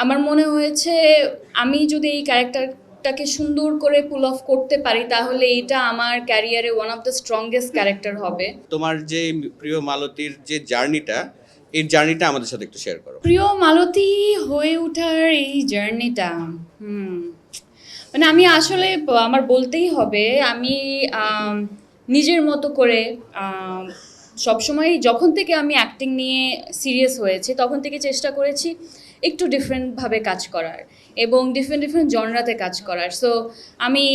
আমার মনে হয়েছে আমি যদি এই ক্যারেক্টারটাকে সুন্দর করে পুল অফ করতে পারি তাহলে এটা আমার ক্যারিয়ারে one of the strongest character হবে। তোমার যে প্রিয় মালতীর যে জার্নিটা, এই জার্নিটা আমাদের সাথে একটু শেয়ার করো। প্রিয় মালতী হয়ে ওঠার এই জার্নিটা মানে আমি আসলে আমার বলতেই হবে আমি নিজের মতো করে সবসময় যখন থেকে আমি অ্যাক্টিং নিয়ে সিরিয়াস হয়েছি তখন থেকে চেষ্টা করেছি একটু ডিফারেন্টভাবে কাজ করার এবং ডিফারেন্ট ডিফারেন্ট জনরাতে কাজ করার। সো আমি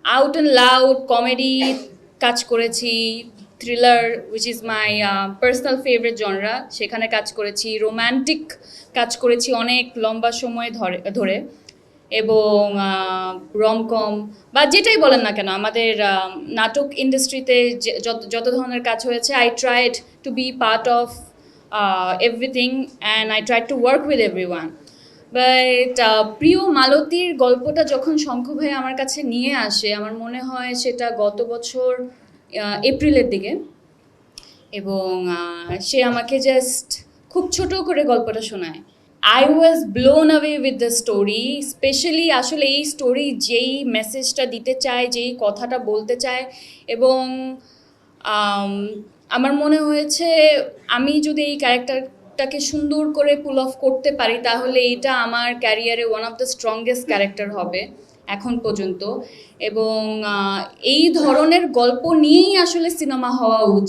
আউট অ্যান্ড লাউড কমেডি কাজ করেছি, thriller which is my personal favourite genre, সেখানে কাজ করেছি, রোম্যান্টিক কাজ করেছি অনেক লম্বা সময় ধরে এবং রমকম বা যেটাই বলেন না কেন আমাদের নাটক ইন্ডাস্ট্রিতে যত ধরনের কাজ হয়েছে I tried to be part of everything and I tried to work with everyone. But প্রিয় মালতীর গল্পটা যখন শঙ্খ ভাই আমার কাছে নিয়ে আসে আমার মনে হয় সেটা গত বছর এপ্রিলের দিকে এবং সে আমাকে জাস্ট খুব ছোট করে গল্পটা শোনায়। I was blown away with the story, specially আসলে এই স্টোরি যেই মেসেজটা দিতে চায়, যেই কথাটা বলতে চায় এবং আমার মনে হয়েছে আমি যদি এই ক্যারেক্টারটাকে সুন্দর করে পুল অফ করতে পারি তাহলে এটা আমার ক্যারিয়ারে one of the strongest character হবে এখন পর্যন্ত এবং এই ধরনের গল্প নিয়েই আসলে সিনেমা হওয়া উচিত।